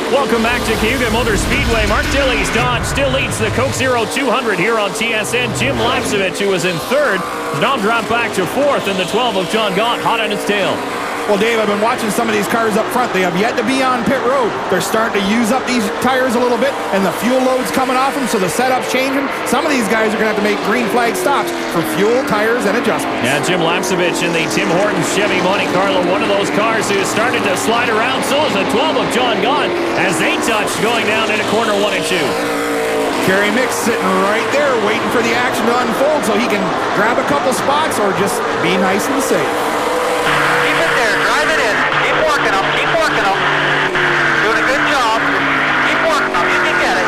Welcome back to Cayuga Motor Speedway. Mark Dilley's Dodge still leads the Coke Zero 200 here on TSN. Jim Lapsevich, who was in third, has now dropped back to fourth, and the 12 of John Gaunt hot on its tail. Well, Dave, I've been watching some of these cars up front. They have yet to be on pit road. They're starting to use up these tires a little bit, and the fuel load's coming off them, so the setup's changing. Some of these guys are going to have to make green flag stops for fuel, tires, and adjustments. Yeah, Jim Lapsevich in the Tim Hortons Chevy Monte Carlo, one of those cars who started to slide around. So is the 12 of John Gaunt as they touch going down into corner 1 and 2. Kerry Mix sitting right there waiting for the action to unfold so he can grab a couple spots or just be nice and safe. Keep it there, drive it in, keep working them, doing a good job, keep working them, you can get it,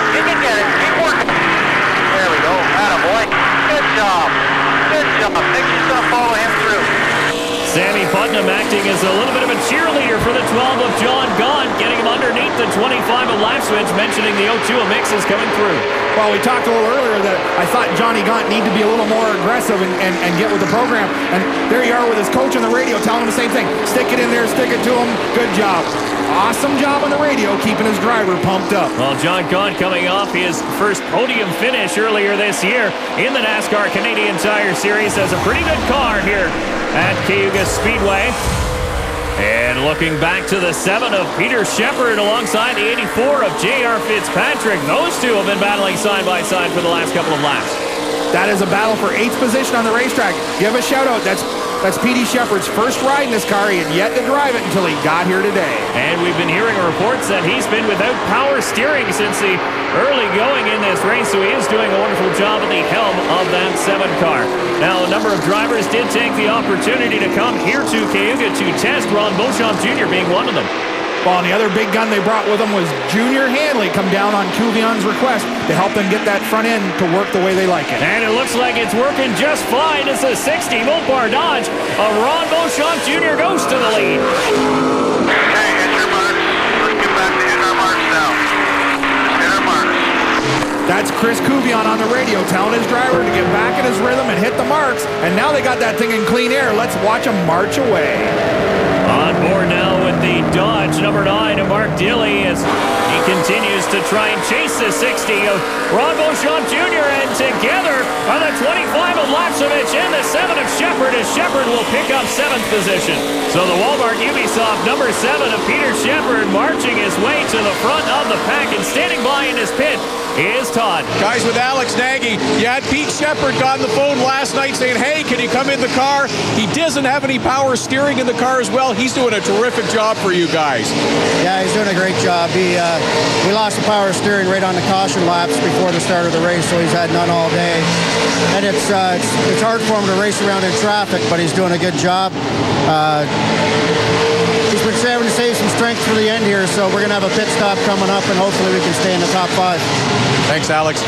keep working. There we go, attaboy, good job, make sure you're going to follow him through. Sammy Putnam acting as a little bit of a cheerleader for the 12 of John Gaunt, getting him underneath the 25 of Lapsevich, mentioning the 02 of Mix is coming through. Well, we talked a little earlier that I thought Johnny Gaunt needed to be a little more aggressive and get with the program. And there you are with his coach on the radio telling him the same thing. Stick it in there, stick it to him. Good job. Awesome job on the radio, keeping his driver pumped up. Well, John Gaunt coming off his first podium finish earlier this year in the NASCAR Canadian Tire Series, has a pretty good car here at Cayuga Speedway. And looking back to the 7 of Peter Shepard alongside the 84 of J.R. Fitzpatrick. Those two have been battling side by side for the last couple of laps. That is a battle for 8th position on the racetrack. Give a shout out. That's P.D. Shepard's first ride in this car. He had yet to drive it until he got here today. And we've been hearing reports that he's been without power steering since the early going in this race, so he is doing a wonderful job at the helm of that 7 car. Now, a number of drivers did take the opportunity to come here to Cayuga to test, Ron Beauchamp Jr. being one of them. Well, and the other big gun they brought with them was Junior Hanley, come down on Cuvion's request to help them get that front end to work the way they like it. And it looks like it's working just fine. It's a 60 Mopar Dodge. Ron Beauchamp Jr. goes to the lead. Okay, hit your marks. Let's get back to hitting our marks now. Hit our marks. That's Chris Cuvion on the radio telling his driver to get back in his rhythm and hit the marks. And now they got that thing in clean air. Let's watch them march away. On board now with the Dodge number 9 of Mark Dilley as he continues to try and chase the 60 of Ron Beauchamp Jr. And together are the 25 of Lapsevich and the 7 of Shepard, as Shepard will pick up 7th position. So the Walmart Ubisoft number 7 of Peter Shepard marching his way to the front of the pack, and standing by in his pit is Todd. Guys, with Alex Nagy, you had Pete Shepard on the phone last night saying, hey, can you come in the car? He doesn't have any power steering in the car as well. He's doing a terrific job for you guys. Yeah, he's doing a great job. We lost the power steering right on the caution laps before the start of the race, so he's had none all day. And it's hard for him to race around in traffic, but he's doing a good job. He's been saving to save some strength for the end here, so we're going to have a pit stop coming up, and hopefully we can stay in the top 5. Thanks, Alex.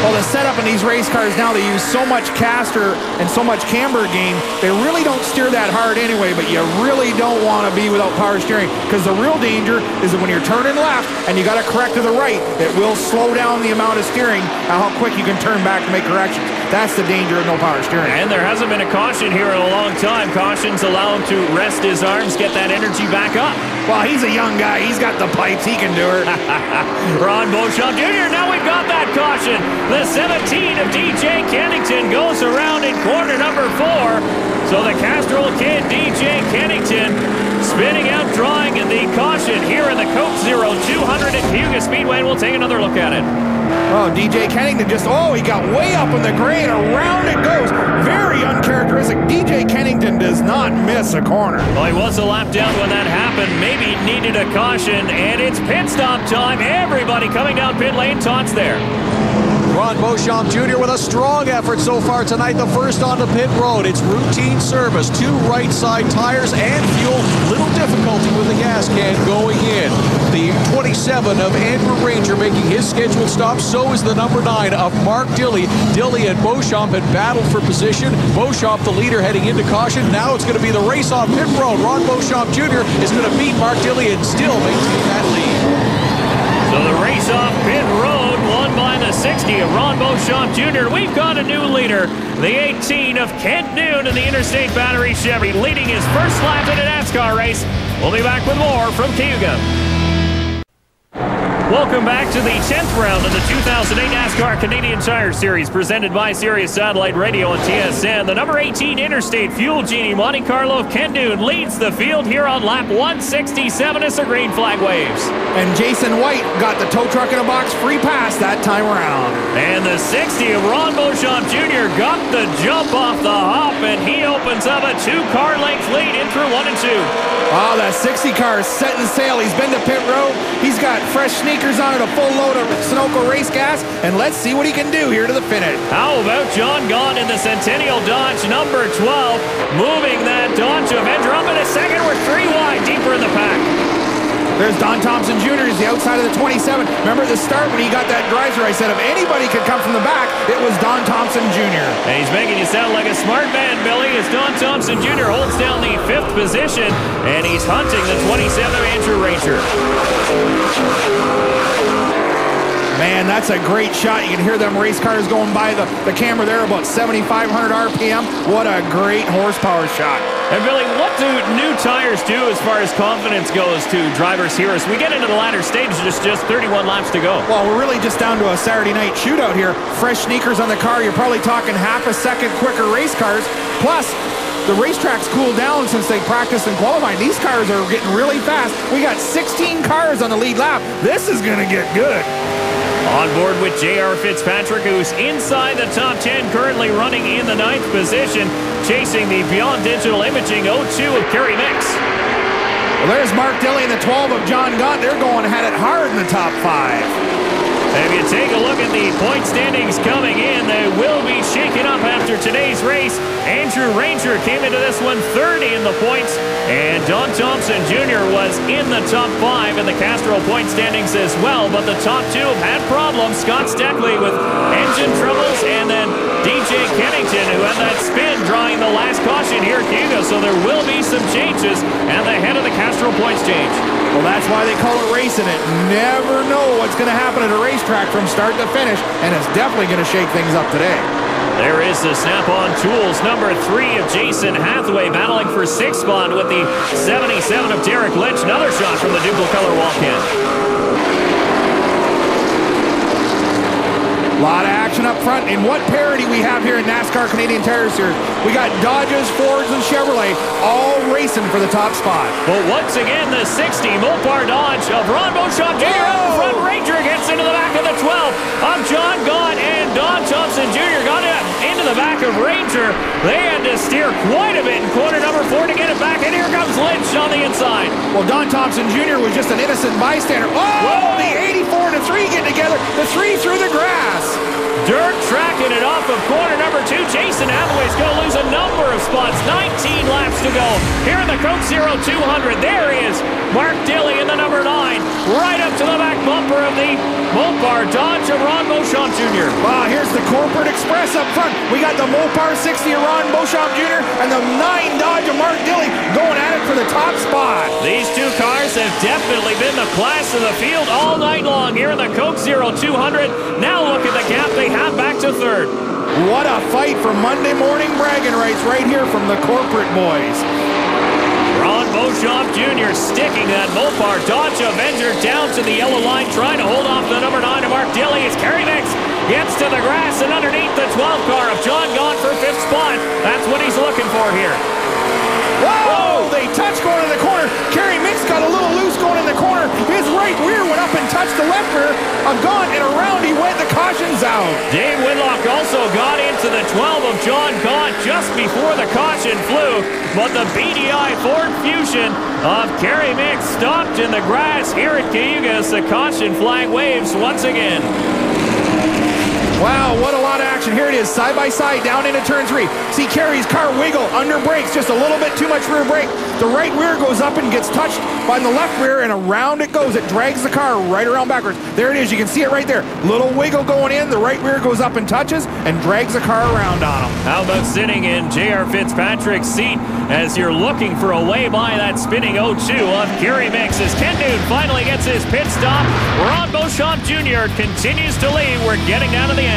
Well, the setup in these race cars now, they use so much caster and so much camber gain, they really don't steer that hard anyway, but you really don't want to be without power steering, because the real danger is that when you're turning left and you got to correct to the right, it will slow down the amount of steering, how quick you can turn back to make corrections. That's the danger of no power steering. And there hasn't been a caution here in a long time. Cautions allow him to rest his arms, get that energy back up. Well, he's a young guy. He's got the pipes. He can do it. Ron Beauchamp Jr. Now we've got that caution. The 17 of DJ Kennington goes around in corner number 4. So the Castrol kid, DJ Kennington, spinning out, drawing the caution here in the Coke Zero 200 at Cayuga Speedway, and we'll take another look at it. Oh, DJ Kennington he got way up in the grade. Around it goes. Very uncharacteristic. DJ Kennington does not miss a corner. Well, he was a lap down when that happened. Maybe needed a caution, and it's pit stop time. Everybody coming down pit lane. Todd's there. Ron Beauchamp Jr. with a strong effort so far tonight. The first on the pit road. It's routine service. 2 right side tires and fuel. Little difficulty with the gas can going in. The 27 of Andrew Ranger making his scheduled stop. So is the number 9 of Mark Dilley. Dilley and Beauchamp had battled for position. Beauchamp the leader heading into caution. Now it's going to be the race on pit road. Ron Beauchamp Jr. is going to beat Mark Dilley and still maintain that lead. So the race off pit road won by the 60 of Ron Beauchamp Jr. We've got a new leader, the 18 of Kent Noon in the Interstate Battery Chevy, leading his first lap in a NASCAR race. We'll be back with more from Cayuga. Welcome back to the 10th round of the 2008 NASCAR Canadian Tire Series, presented by Sirius Satellite Radio and TSN. The number 18 Interstate Fuel Genie Monte Carlo Ken Dune leads the field here on lap 167 as the green flag waves. And Jason White got the tow truck in a box free pass that time around. And the 60 of Ron Beauchamp Jr. got the jump off the hop, and he opens up a 2-car length lead in through 1 and 2. Oh, that 60 car is setting sail. He's been to pit road. He's got fresh sneakers on it, a full load of Sunoco race gas, and let's see what he can do here to the finish. How about John Gahn in the Centennial Dodge number 12, moving that Dodge Avenger up in a second. We're 3 wide, deeper in the pack. There's Don Thompson Jr. He's the outside of the 27. Remember at the start when he got that drive-thru, I said if anybody could come from the back, it was Don Thompson Jr. And he's making you sound like a smart man, Billy, as Don Thompson Jr. holds down the 5th position, and he's hunting the 27 Andrew Ranger. Man, that's a great shot. You can hear them race cars going by the camera there, about 7,500 RPM. What a great horsepower shot. And Billy, what do new tires do as far as confidence goes to drivers here as we get into the latter stages? Just 31 laps to go. Well, we're really just down to a Saturday night shootout here. Fresh sneakers on the car. You're probably talking half a second quicker race cars. Plus, the racetrack's cooled down since they practiced and qualified. These cars are getting really fast. We got 16 cars on the lead lap. This is going to get good. On board with J.R. Fitzpatrick, who's inside the top 10, currently running in the 9th position, chasing the Beyond Digital Imaging 02 of Kerry Mix. Well, there's Mark Dilley and the 12 of John Gahn. They're going at it hard in the top 5. If you take a look at the point standings coming in, they will be shaken up after today's race. Andrew Ranger came into this one 30 in the points, and Don Thompson Jr. was in the top 5 in the Castrol point standings as well, but the top 2 have had problems. Scott Steckley with engine troubles, and then DJ Kennington, who had that spin drawing the last caution here at Cayuga, so there will be some changes at the head of the Castrol points change. Well, that's why they call it racing it. Never know what's going to happen at a racetrack from start to finish, and it's definitely going to shake things up today. There is the Snap-on Tools number 3 of Jason Hathaway battling for 6th spot with the 77 of Derek Lynch. Another shot from the dual color walk-in. A lot of action up front. And what parity we have here in NASCAR Canadian Tire Series. We got Dodges, Fords, and Chevrolet all racing for the top spot. But once again, the 60 Mopar Dodge of Ron Beauchamp Jr. out in front. Ranger gets into the back of the 12 of John Gahn, and Don Thompson Jr. got it into the back of Ranger. They had to steer quite a bit in corner number 4 to get it back, and here comes Lynch on the inside. Well, Don Thompson Jr. was just an innocent bystander. Oh, whoa! The 84 and the 3 get together. The 3 through the grass. Dirt tracking it off of corner number 2. Jason Hathaway's going to lose a number of spots. 19 laps to go. Here in the Coke Zero 200, there is Mark Dilley in the number 9. Right up to the back bumper of the Mopar Dodge of Ron Beauchamp Jr. Wow, here's the Corporate Express up front. We got the Mopar 60 of Ron Beauchamp Jr. and the 9 Dodge of Mark Dilley going at it for the top spot. These two cars have definitely been the class of the field all night long here in the Coke Zero 200. Now look at the gap they have back to 3rd. What a fight for Monday morning bragging rights right here from the Corporate boys. Ron Beauchamp Jr. sticking that Mopar Dodge Avenger down to the yellow line, trying to hold off the number 9 of Mark Dilley as Kerry Mix gets to the grass and underneath the 12 car of John Gahn for 5th spot. That's what he's looking for here. Whoa! They touched going in the corner. Kerry Mix got a little loose going in the corner. His right rear went up and touched the left rear of Gahn, and around he went. The caution's out. Dave Whitlock also got into the 12 of John Gahn just before the caution flew, but the BDI Ford Fusion of Kerry Mix stopped in the grass here at Cayuga as the caution flag waves once again. Wow, what a lot of action. Here it is, side by side, down into turn 3. See Kerry's car wiggle under brakes, just a little bit too much rear brake. The right rear goes up and gets touched by the left rear, and around it goes. It drags the car right around backwards. There it is, you can see it right there. Little wiggle going in, the right rear goes up and touches and drags the car around on him. How about sitting in J.R. Fitzpatrick's seat as you're looking for a way by that spinning 02 of Kerry Mix as Ken Dune finally gets his pit stop. Ron Beauchamp Jr. continues to lead. We're getting down to the end.